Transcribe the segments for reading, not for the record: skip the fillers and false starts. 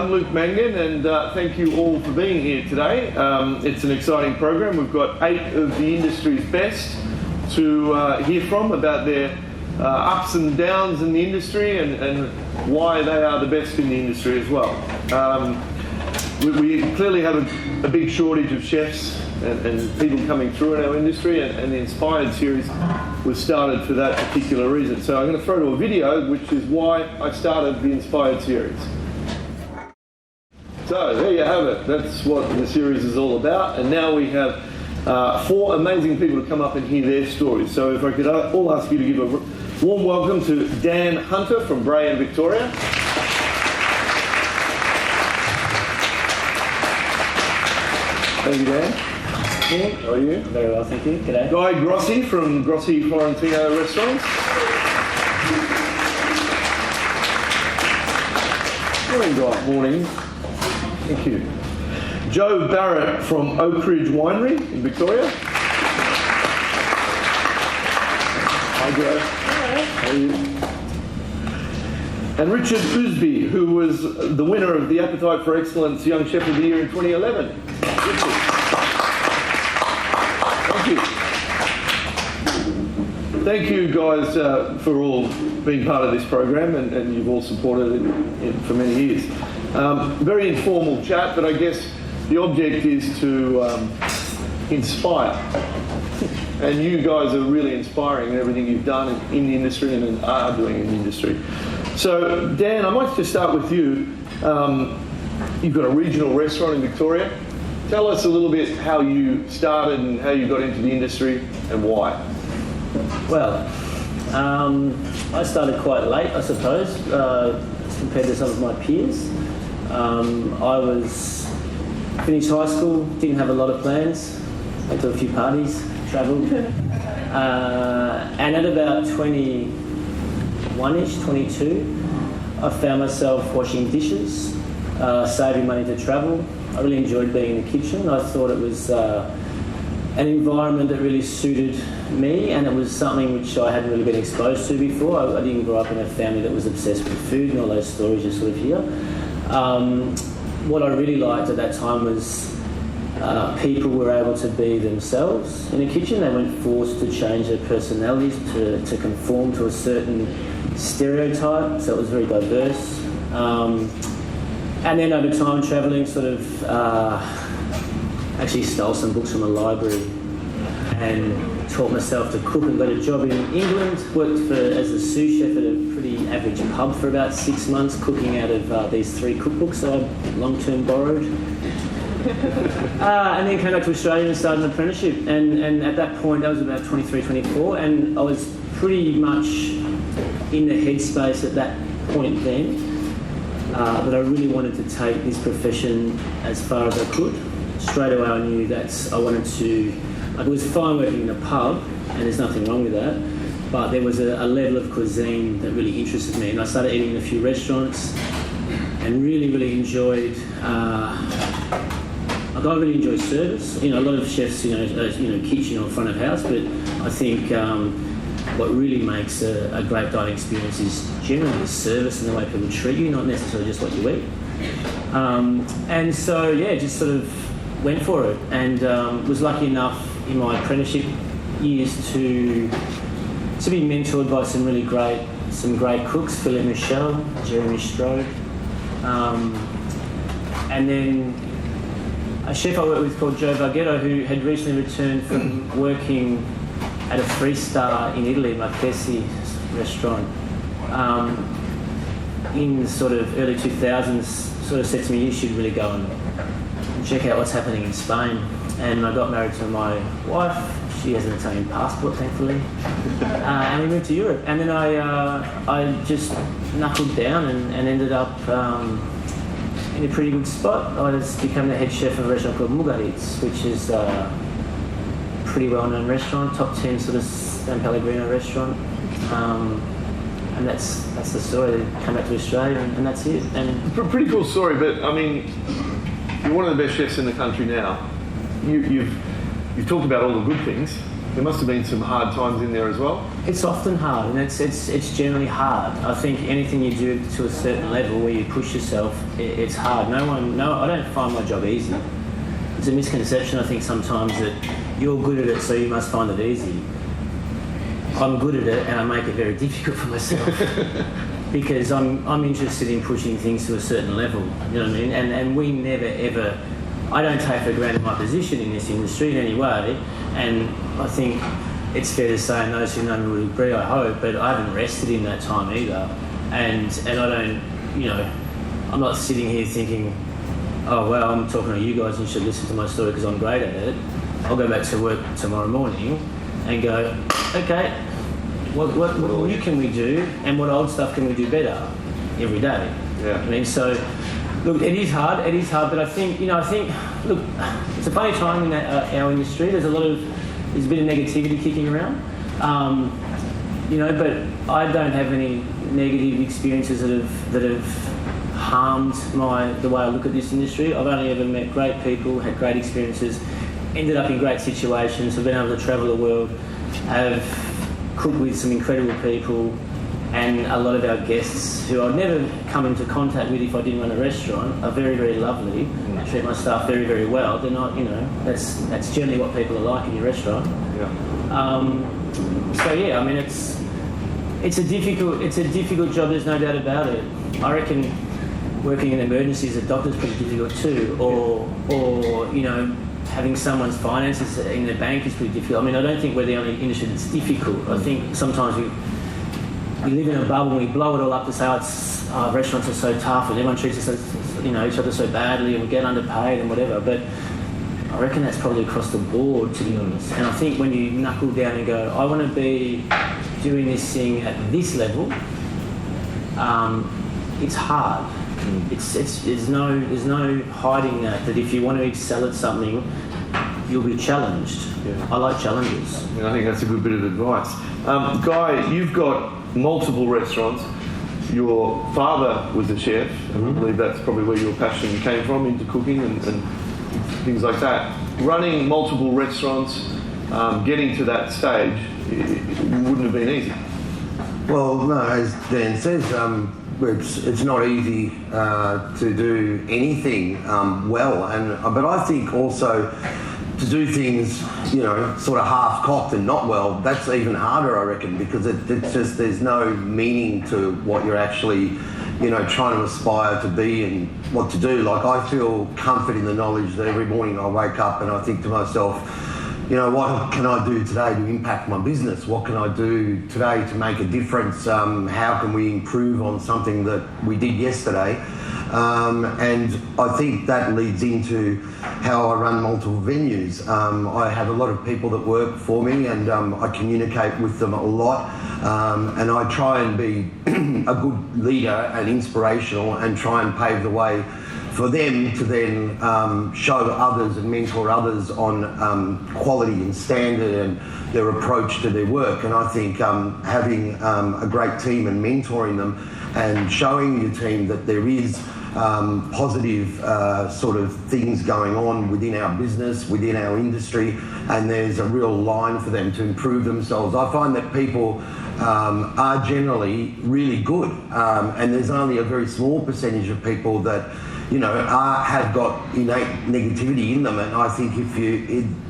I'm Luke Mangan, and thank you all for being here today. It's an exciting program. We've got 8 of the industry's best to hear from about their ups and downs in the industry and why they are the best in the industry as well. We clearly have a big shortage of chefs and people coming through in our industry, and the Inspired series was started for that particular reason. So I'm going to throw to a video, which is why I started the Inspired series. So there you have it. That's what the series is all about. And now we have 4 amazing people to come up and hear their stories. So if I could all ask you to give a warm welcome to Dan Hunter from Bray in Victoria. Thank you, Dan. How are you? Very well, thank you. G'day. Guy Grossi from Grossi Florentino Restaurants. Morning, Guy. Morning. Thank you. Joe Barrett from Oak Ridge Winery in Victoria. Hi, Joe. How are you? And Richard Ousby, who was the winner of the Appetite for Excellence Young Chef of the Year in 2011. Richard. Thank you guys for all being part of this program, and you've all supported it for many years. Very informal chat, but I guess the object is to inspire. And you guys are really inspiring in everything you've done in the industry and are doing in the industry. So Dan, I might just start with you. You've got a regional restaurant in Victoria. Tell us a little bit how you started and how you got into the industry and why. Well, I started quite late, I suppose, compared to some of my peers. I was finished high school, didn't have a lot of plans, went to a few parties, travelled, and at about 21-ish, 22, I found myself washing dishes, saving money to travel. I really enjoyed being in the kitchen. I thought it was an environment that really suited me, and it was something which I hadn't really been exposed to before. I didn't grow up in a family that was obsessed with food and all those stories you sort of hear. What I really liked at that time was people were able to be themselves in the kitchen. They weren't forced to change their personalities to conform to a certain stereotype, so it was very diverse. And then over time, travelling, sort of actually stole some books from a library and taught myself to cook and got a job in England. Worked as a sous chef at a pretty average pub for about 6 months, cooking out of these 3 cookbooks that I long-term borrowed. And then came back to Australia and started an apprenticeship. And at that point, that was about 23, 24, and I was pretty much in the headspace at that point then. But I really wanted to take this profession as far as I could. Straight away I knew that I wanted to, it was fine working in a pub, and there's nothing wrong with that, but there was a level of cuisine that really interested me, and I started eating in a few restaurants and really, really enjoyed, I really enjoy service. You know, a lot of chefs, kitchen or front of house, but I think what really makes a great dining experience is generally the service and the way people treat you, not necessarily just what you eat. And so, yeah, just sort of went for it, and was lucky enough in my apprenticeship years to be mentored by some great cooks, Philippe Michel, Jeremy Strode, and then a chef I worked with called Joe Varghetto, who had recently returned from working at a 3-star in Italy, Marchesi restaurant, in the sort of early 2000s, sort of said to me, you should really go and check out what's happening in Spain. And I got married to my wife. She has an Italian passport, thankfully. And we moved to Europe. And then I just knuckled down and ended up in a pretty good spot. I became the head chef of a restaurant called Mugaritz, which is a pretty well-known restaurant, top 10 sort of San Pellegrino restaurant. And that's the story. They came back to Australia, and that's it. And Pretty cool story, but I mean, you're one of the best chefs in the country now. You've talked about all the good things. There must have been some hard times in there as well. It's often hard, and it's generally hard. I think anything you do to a certain level where you push yourself, it's hard. I don't find my job easy. It's a misconception, I think, sometimes that you're good at it, so you must find it easy. I'm good at it, and I make it very difficult for myself because I'm interested in pushing things to a certain level. You know what I mean? And we never ever. I don't take for granted my position in this industry in any way, and I think it's fair to say, and those who know me would agree, I hope, but I haven't rested in that time either. And I don't, I'm not sitting here thinking, oh, well, I'm talking to you guys and you should listen to my story because I'm great at it. I'll go back to work tomorrow morning and go, okay, what new can we do and what old stuff can we do better every day? Yeah. I mean, so, look, it is hard, but I think, look, it's a funny time in our industry. There's a bit of negativity kicking around, but I don't have any negative experiences that have harmed the way I look at this industry. I've only ever met great people, had great experiences, ended up in great situations, have been able to travel the world, have cooked with some incredible people, and a lot of our guests who I'd never come into contact with if I didn't run a restaurant are very, very lovely. I treat my staff very, very well. They're not, that's generally what people are like in your restaurant. Yeah. So yeah, I mean, it's a difficult job. There's no doubt about it. I reckon working in emergencies, a doctor's pretty difficult too, or having someone's finances in their bank is pretty difficult. I mean, I don't think we're the only industry that's difficult. I think sometimes we live in a bubble and we blow it all up to say, restaurants are so tough and everyone treats us, each other so badly and we get underpaid and whatever. But I reckon that's probably across the board, to be honest. And I think when you knuckle down and go, I want to be doing this thing at this level, it's hard. There's no hiding that if you want to excel at something, you'll be challenged. Yeah. I like challenges. And I think that's a good bit of advice. Guy, you've got multiple restaurants. Your father was a chef, and I believe that's probably where your passion came from, into cooking and things like that. Running multiple restaurants, getting to that stage, it wouldn't have been easy. Well, no, as Dan says, it's not easy to do anything well, but I think also to do things, sort of half-cocked and not well, that's even harder, I reckon, because it's just there's no meaning to what you're actually, trying to aspire to be and what to do. Like, I feel comfort in the knowledge that every morning I wake up and I think to myself, what can I do today to impact my business? What can I do today to make a difference? How can we improve on something that we did yesterday? And I think that leads into how I run multiple venues. I have a lot of people that work for me and I communicate with them a lot. And I try and be a good leader and inspirational and try and pave the way for them to then show others and mentor others on quality and standard and their approach to their work. And I think having a great team and mentoring them and showing your team that there is positive sort of things going on within our business, within our industry, and there's a real line for them to improve themselves. I find that people are generally really good, and there's only a very small percentage of people that have got innate negativity in them. And I think if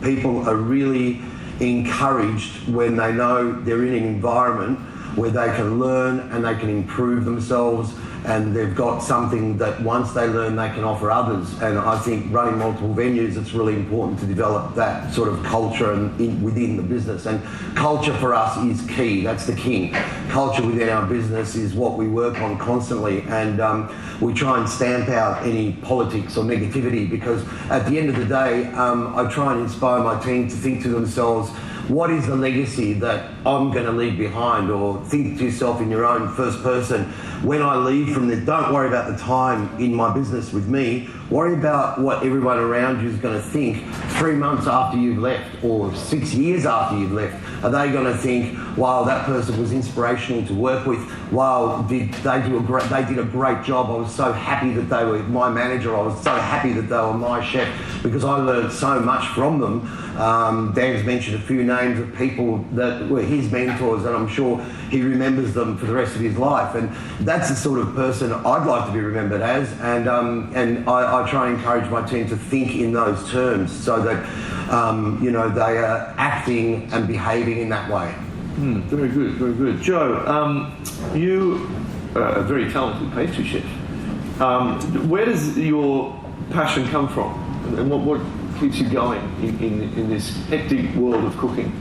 people are really encouraged when they know they're in an environment where they can learn and they can improve themselves, and they've got something that once they learn they can offer others. And I think running multiple venues, it's really important to develop that sort of culture within the business. And culture for us is key. That's the king. Culture within our business is what we work on constantly, and we try and stamp out any politics or negativity, because at the end of the day, I try and inspire my team to think to themselves, what is the legacy that I'm going to leave behind? Or think to yourself in your own first person, when I leave from this, don't worry about the time in my business with me, worry about what everyone around you is going to think 3 months after you've left or 6 years after you've left. Are they going to think, wow, that person was inspirational to work with. Wow, they did a great job. I was so happy that they were my manager. I was so happy that they were my chef because I learned so much from them. Dan's mentioned a few names of people that were his mentors, and I'm sure he remembers them for the rest of his life. And that's the sort of person I'd like to be remembered as. And I try and encourage my team to think in those terms so that they are acting and behaving in that way. Very good, very good. Joe, you are a very talented pastry chef. Where does your passion come from? And what keeps you going in this hectic world of cooking?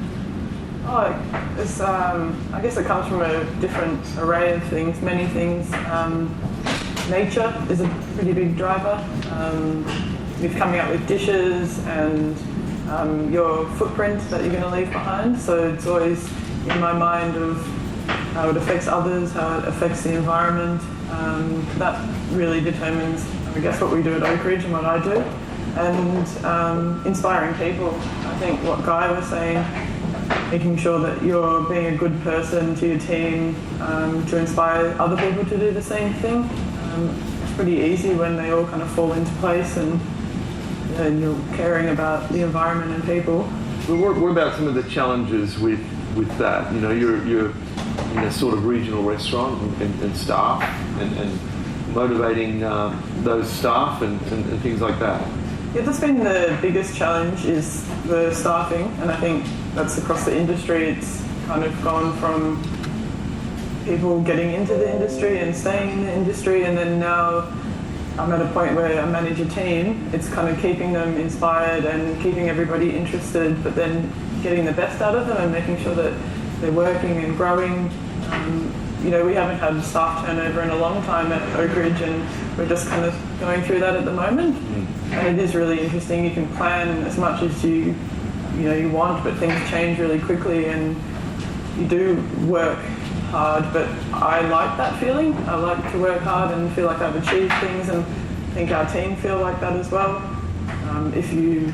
I guess it comes from a different array of things, many things. Nature is a pretty big driver. With coming up with dishes and your footprint that you're going to leave behind. So it's always in my mind of how it affects others, how it affects the environment. That really determines, I guess, what we do at Oak Ridge and what I do. And inspiring people. I think what Guy was saying, making sure that you're being a good person to your team to inspire other people to do the same thing. It's pretty easy when they all kind of fall into place and you're caring about the environment and people. Well, what about some of the challenges with that? You're in a sort of regional restaurant and staff and motivating those staff and things like that. Yeah, that's been the biggest challenge is the staffing, and I think that's across the industry. It's kind of gone from people getting into the industry and staying in the industry, and then now I'm at a point where I manage a team. It's kind of keeping them inspired and keeping everybody interested, but then getting the best out of them and making sure that they're working and growing. We haven't had staff turnover in a long time at Oak Ridge, and we're just kind of going through that at the moment. And it is really interesting. You can plan as much as you want, but things change really quickly, and you do work hard. But I like that feeling. I like to work hard and feel like I've achieved things, and I think our team feel like that as well. If you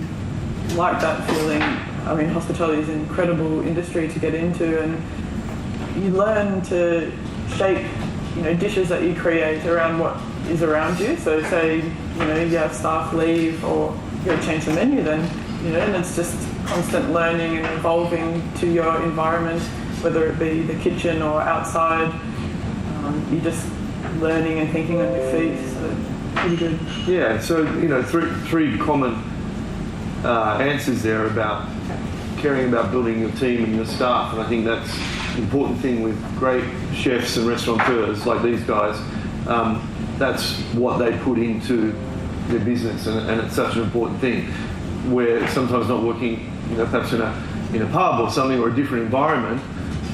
like that feeling, I mean, hospitality is an incredible industry to get into, and you learn to shape, dishes that you create around what is around you. So say, you have staff leave or you got to change the menu, then, and it's just constant learning and evolving to your environment, whether it be the kitchen or outside. You're just learning and thinking on your feet, so pretty good. Yeah, so, three common answers there about caring about building your team and your staff, and I think that's an important thing with great chefs and restaurateurs like these guys. That's what they put into their business, and it's such an important thing. We're sometimes not working, perhaps in a pub or something, or a different environment,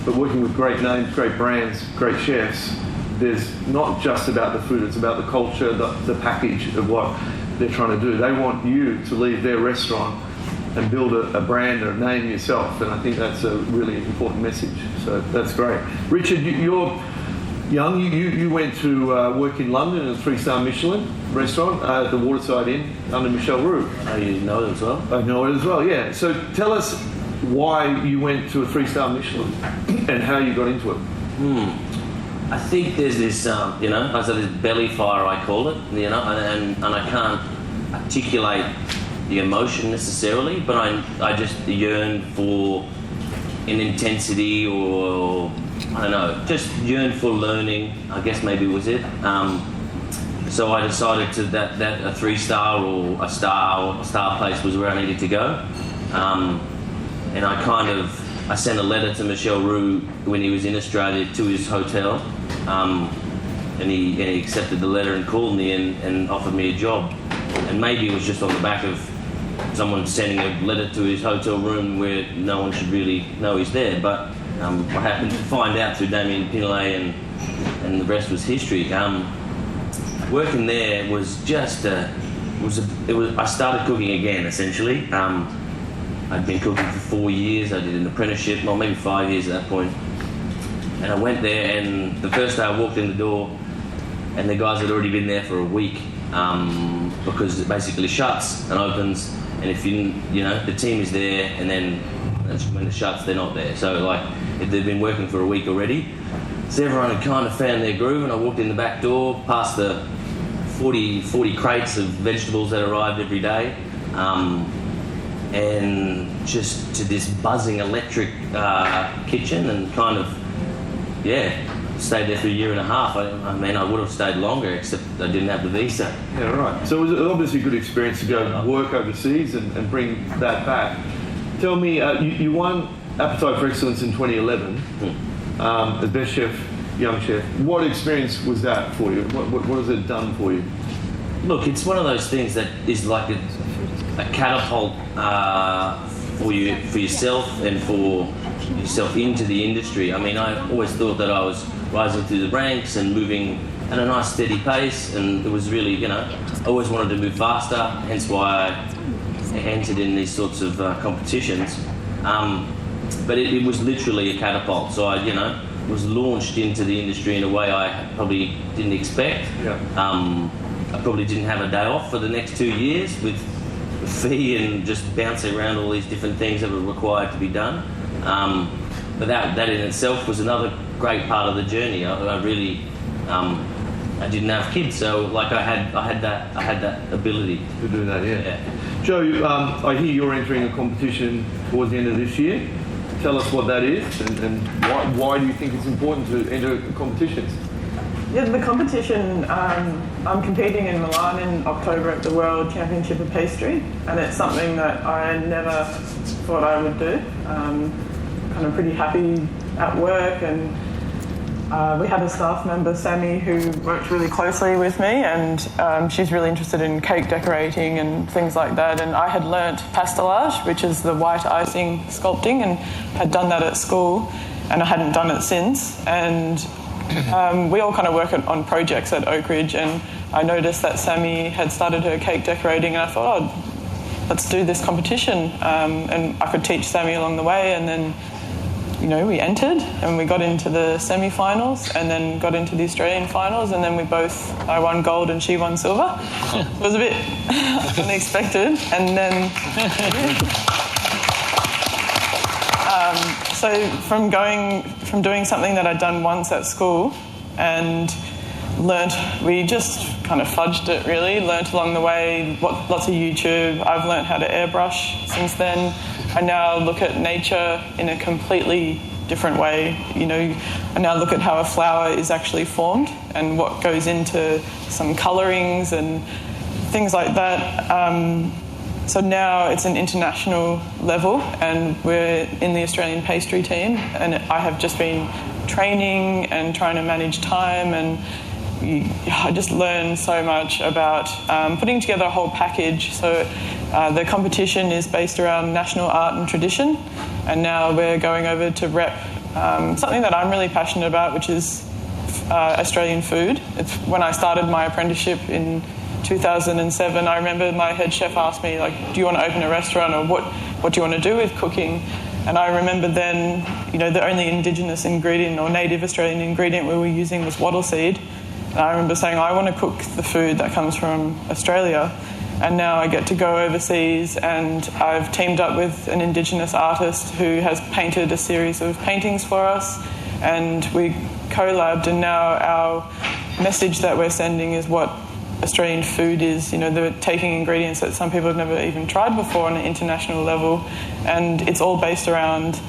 but working with great names, great brands, great chefs. There's not just about the food, it's about the culture, the package of what they're trying to do. They want you to leave their restaurant and build a brand or a name yourself, and I think that's a really important message. So that's great. Richard, you're young. You went to work in London in a 3-star Michelin restaurant at the Waterside Inn under Michelle Roux. Oh, you know it as well? I know it as well, yeah. So tell us why you went to a 3-star Michelin and how you got into it. I think there's this, this belly fire, I call it, and I can't articulate the emotion necessarily, but I just yearn for an intensity, or I don't know, just yearn for learning, I guess maybe was it. So I decided that a 3-star or a star place was where I needed to go. And I sent a letter to Michelle Roux when he was in Australia to his hotel, and he accepted the letter and called me and offered me a job. And maybe it was just on the back of someone sending a letter to his hotel room where no one should really know he's there. But I happened to find out through Damien Pinelay, and the rest was history. Working there was just I started cooking again, essentially. I'd been cooking for 4 years. I did an apprenticeship, well, maybe 5 years at that point. And I went there, and the first day I walked in the door, and the guys had already been there for a week, because it basically shuts and opens, and if the team is there, and then when it shuts, they're not there. So they'd been working for a week already. So everyone had kind of found their groove, and I walked in the back door, past the 40 crates of vegetables that arrived every day, and just to this buzzing electric kitchen, and kind of, stayed there for a year and a half. I mean, I would have stayed longer, except I didn't have the visa. Yeah, right. So it was obviously a good experience to go work overseas and bring that back. Tell me, you won Appetite for Excellence in 2011 as Best Chef, Young Chef. What experience was that for you? What has it done for you? Look, it's one of those things that is like a catapult for yourself and for yourself into the industry. I mean, I always thought that I was rising through the ranks and moving at a nice steady pace, and it was really, I always wanted to move faster, hence why I entered in these sorts of competitions. But it was literally a catapult, so I, was launched into the industry in a way I probably didn't expect. Yeah. I probably didn't have a day off for the next 2 years with the fee and just bouncing around all these different things that were required to be done. But that in itself was another great part of the journey. I really, I didn't have kids, so like I had that ability To do that, yeah. Joe, I hear you're entering a competition towards the end of this year. Tell us what that is, and why do you think it's important to enter competitions? Yeah, the competition, I'm competing in Milan in October at the World Championship of Pastry, and it's something that I never thought I would do. Kind of pretty happy at work, and we had a staff member, Sammy, who worked really closely with me, and she's really interested in cake decorating and things like that, and I had learnt pastelage, which is the white icing sculpting, and had done that at school, and I hadn't done it since, and we all kind of work on projects at Oak Ridge, and I noticed that Sammy had started her cake decorating, and I thought, let's do this competition, and I could teach Sammy along the way, and then we entered and we got into the semi-finals and then got into the Australian finals, and then I won gold and she won silver. It was a bit unexpected, and then so from doing something that I'd done once at school and we just kind of fudged it really, learnt along the way, lots of YouTube. I've learnt how to airbrush since then. I now look at nature in a completely different way. I now look at how a flower is actually formed and what goes into some colourings and things like that. So now it's an international level, and we're in the Australian pastry team, and I have just been training and trying to manage time, and I just learned so much about putting together a whole package. So the competition is based around national art and tradition, and now we're going over to rep something that I'm really passionate about, which is Australian food. It's when I started my apprenticeship in 2007, I remember my head chef asked me, do you want to open a restaurant, or what do you want to do with cooking? And I remember then, the only Indigenous ingredient or native Australian ingredient we were using was wattle seed. And I remember saying, I want to cook the food that comes from Australia. And now I get to go overseas, and I've teamed up with an Indigenous artist who has painted a series of paintings for us, and we collabed, and now our message that we're sending is what Australian food is. They're taking ingredients that some people have never even tried before on an international level, and it's all based around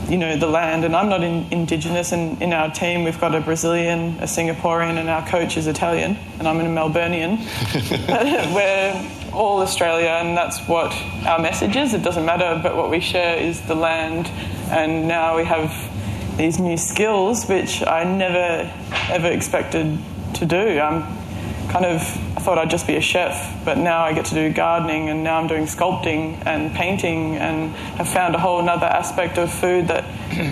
the land. And I'm not Indigenous, and in our team we've got a Brazilian, a Singaporean, and our coach is Italian, and I'm a Melburnian. We're all Australia, and that's what our message is. It doesn't matter, but what we share is the land. And now we have these new skills which I never ever expected to do. I thought I'd just be a chef, but now I get to do gardening, and now I'm doing sculpting and painting, and have found a whole other aspect of food that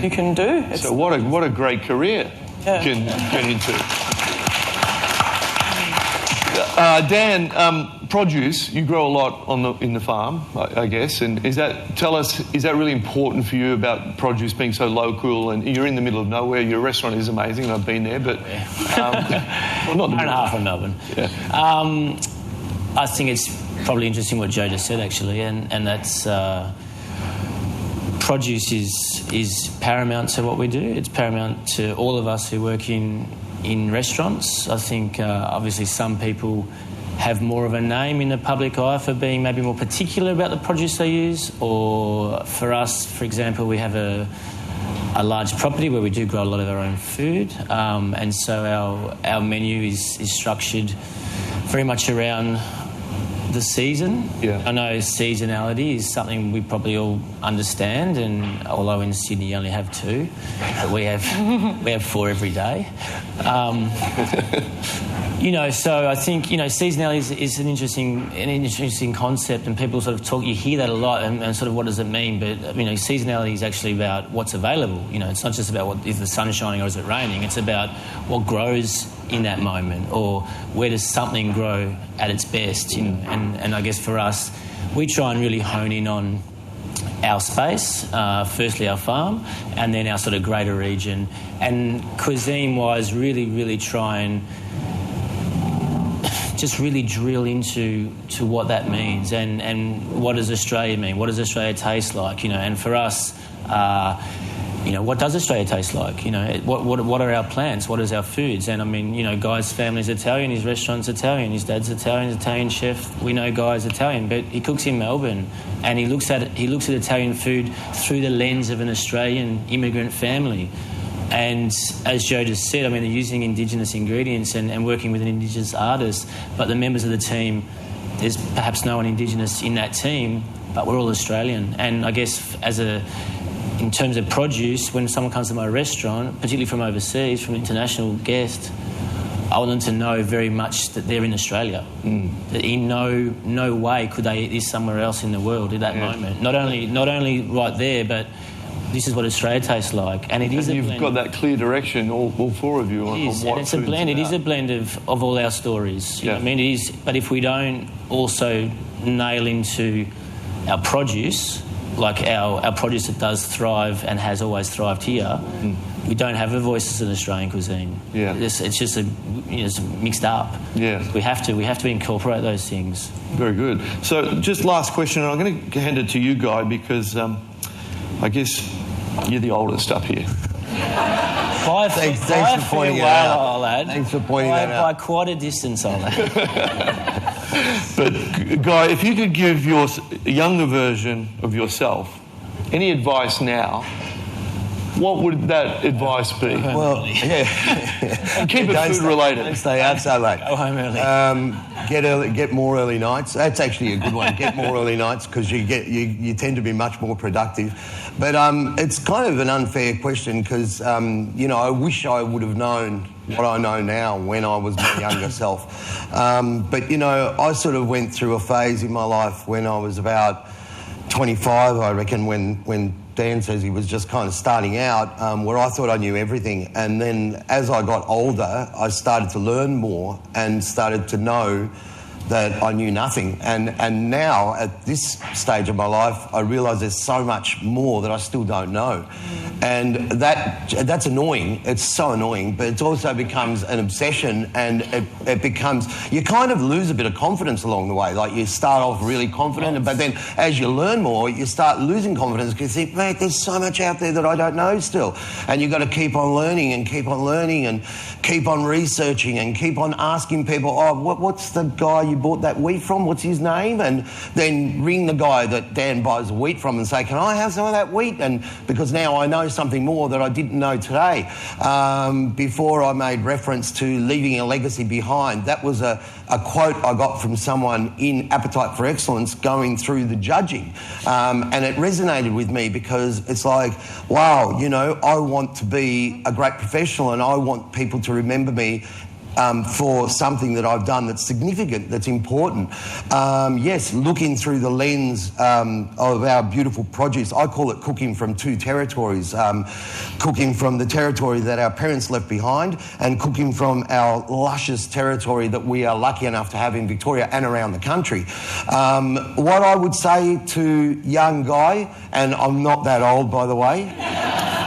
you can do. So what a great career you can get into. Dan, produce, you grow a lot in the farm, I guess, and is that really important for you about produce being so local? And you're in the middle of nowhere. Your restaurant is amazing. I've been there, but well, not the middle. Half of Melbourne. Yeah. I think it's probably interesting what Joe just said, actually, and that's produce is paramount to what we do. It's paramount to all of us who work in restaurants. I think obviously some people have more of a name in the public eye for being maybe more particular about the produce they use, or for us, for example, we have a large property where we do grow a lot of our own food, and so our menu is structured very much around the season. Yeah. I know seasonality is something we probably all understand, and although in Sydney you only have 2, but we have 4 every day. So I think seasonality is an interesting concept, and people sort of talk. You hear that a lot, and sort of what does it mean? But seasonality is actually about what's available. It's not just about is the sun shining or is it raining. It's about what grows in that moment, or where does something grow at its best. And I guess for us, we try and really hone in on our space, firstly our farm, and then our sort of greater region. And cuisine-wise, really try and just really drill into what that means and what does Australia mean? What does Australia taste like? And for us, what does Australia taste like? What are our plants? What is our foods? And I mean, Guy's family's Italian, his restaurant's Italian, his dad's Italian chef. We know Guy's Italian, but he cooks in Melbourne, and he looks at Italian food through the lens of an Australian immigrant family. And as Joe just said, I mean, they're using Indigenous ingredients and working with an Indigenous artist, but the members of the team, there's perhaps no one Indigenous in that team, but we're all Australian. And I guess in terms of produce, when someone comes to my restaurant, particularly from overseas, from an international guest, I want them to know very much that they're in Australia. That in no way could they eat this somewhere else in the world at that moment. Not only right there, but this is what Australia tastes like. And it is a blend. You've got that clear direction, all 4 of you, on what it's a blend. It is a blend of all our stories. You know what I mean? It is. But if we don't also nail into our produce, like our produce that does thrive and has always thrived here, we don't have a voice as an Australian cuisine. Yeah. It's just it's mixed up. Yeah. We have to incorporate those things. Very good. So just last question, and I'm going to hand it to you, Guy, because I guess you're the oldest up here. Thanks for pointing it out. I'll add. Thanks for pointing that out. By quite a distance, I'll add. But, Guy, if you could give your younger version of yourself any advice now, what would that advice be? Well, yeah. And keep it food related. Don't stay out so late. Go home early. Get more early nights. That's actually a good one. Get more early nights, because you tend to be much more productive. But it's kind of an unfair question, because I wish I would have known what I know now when I was my younger self. But I sort of went through a phase in my life when I was about 25, I reckon, when Dan says he was just kind of starting out, where I thought I knew everything. And then as I got older, I started to learn more and started to know that I knew nothing. And now, at this stage of my life, I realise there's so much more that I still don't know. And that's annoying. It's so annoying, but it also becomes an obsession, and it becomes... You kind of lose a bit of confidence along the way. Like, you start off really confident, but then as you learn more, you start losing confidence, because you think, mate, there's so much out there that I don't know still. And you've got to keep on learning and keep on researching and keep on asking people, what's the guy you bought that wheat from? What's his name? And then ring the guy that Dan buys the wheat from and say, can I have some of that wheat? And because now I know something more that I didn't know today. Before I made reference to leaving a legacy behind, that was a quote I got from someone in Appetite for Excellence going through the judging. And it resonated with me, because it's like, wow, I want to be a great professional, and I want people to remember me for something that I've done that's significant, that's important. Yes, looking through the lens of our beautiful produce. I call it cooking from 2 territories. Cooking from the territory that our parents left behind, and cooking from our luscious territory that we are lucky enough to have in Victoria and around the country. What I would say to young Guy, and I'm not that old, by the way,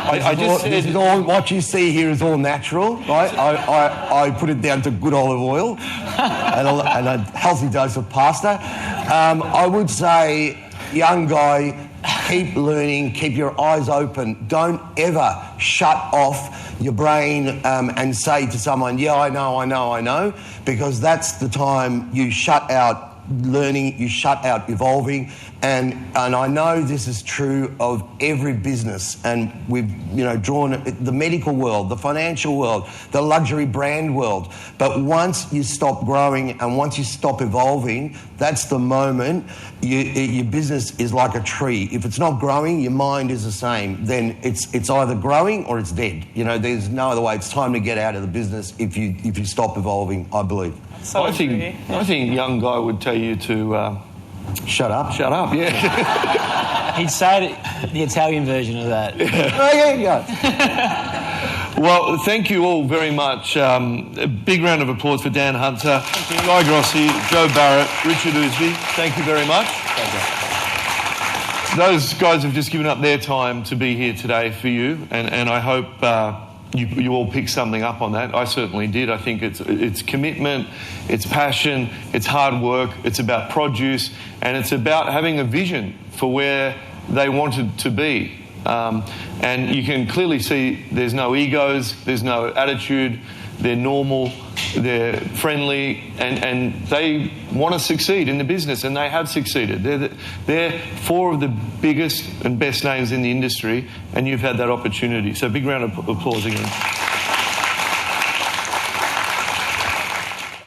this is all, what you see here is all natural, right? I put it down to good olive oil and a healthy dose of pasta. I would say, young Guy, keep learning, keep your eyes open. Don't ever shut off your brain and say to someone, yeah, I know, because that's the time you shut out learning, you shut out evolving, and I know this is true of every business, and we've drawn the medical world, the financial world, the luxury brand world. But once you stop growing and once you stop evolving, that's the moment your business is like a tree. If it's not growing, your mind is the same. Then it's either growing or it's dead. There's no other way. It's time to get out of the business if you stop evolving, I believe. So I think young guy would tell you to Shut up. yeah. He'd say the Italian version of that. Oh, yeah. Well, thank you all very much. A big round of applause for Dan Hunter, Guy Grossi, Joe Barrett, Richard Ousby. Thank you very much. Those guys have just given up their time to be here today for you, and I hope you all pick something up on that. I certainly did. I think it's commitment, it's passion, it's hard work, it's about produce, and it's about having a vision for where they wanted to be. And you can clearly see there's no egos, there's no attitude, they're normal, they're friendly, and they want to succeed in the business, and they have succeeded. They're four of the biggest and best names in the industry, and you've had that opportunity. So big round of applause again.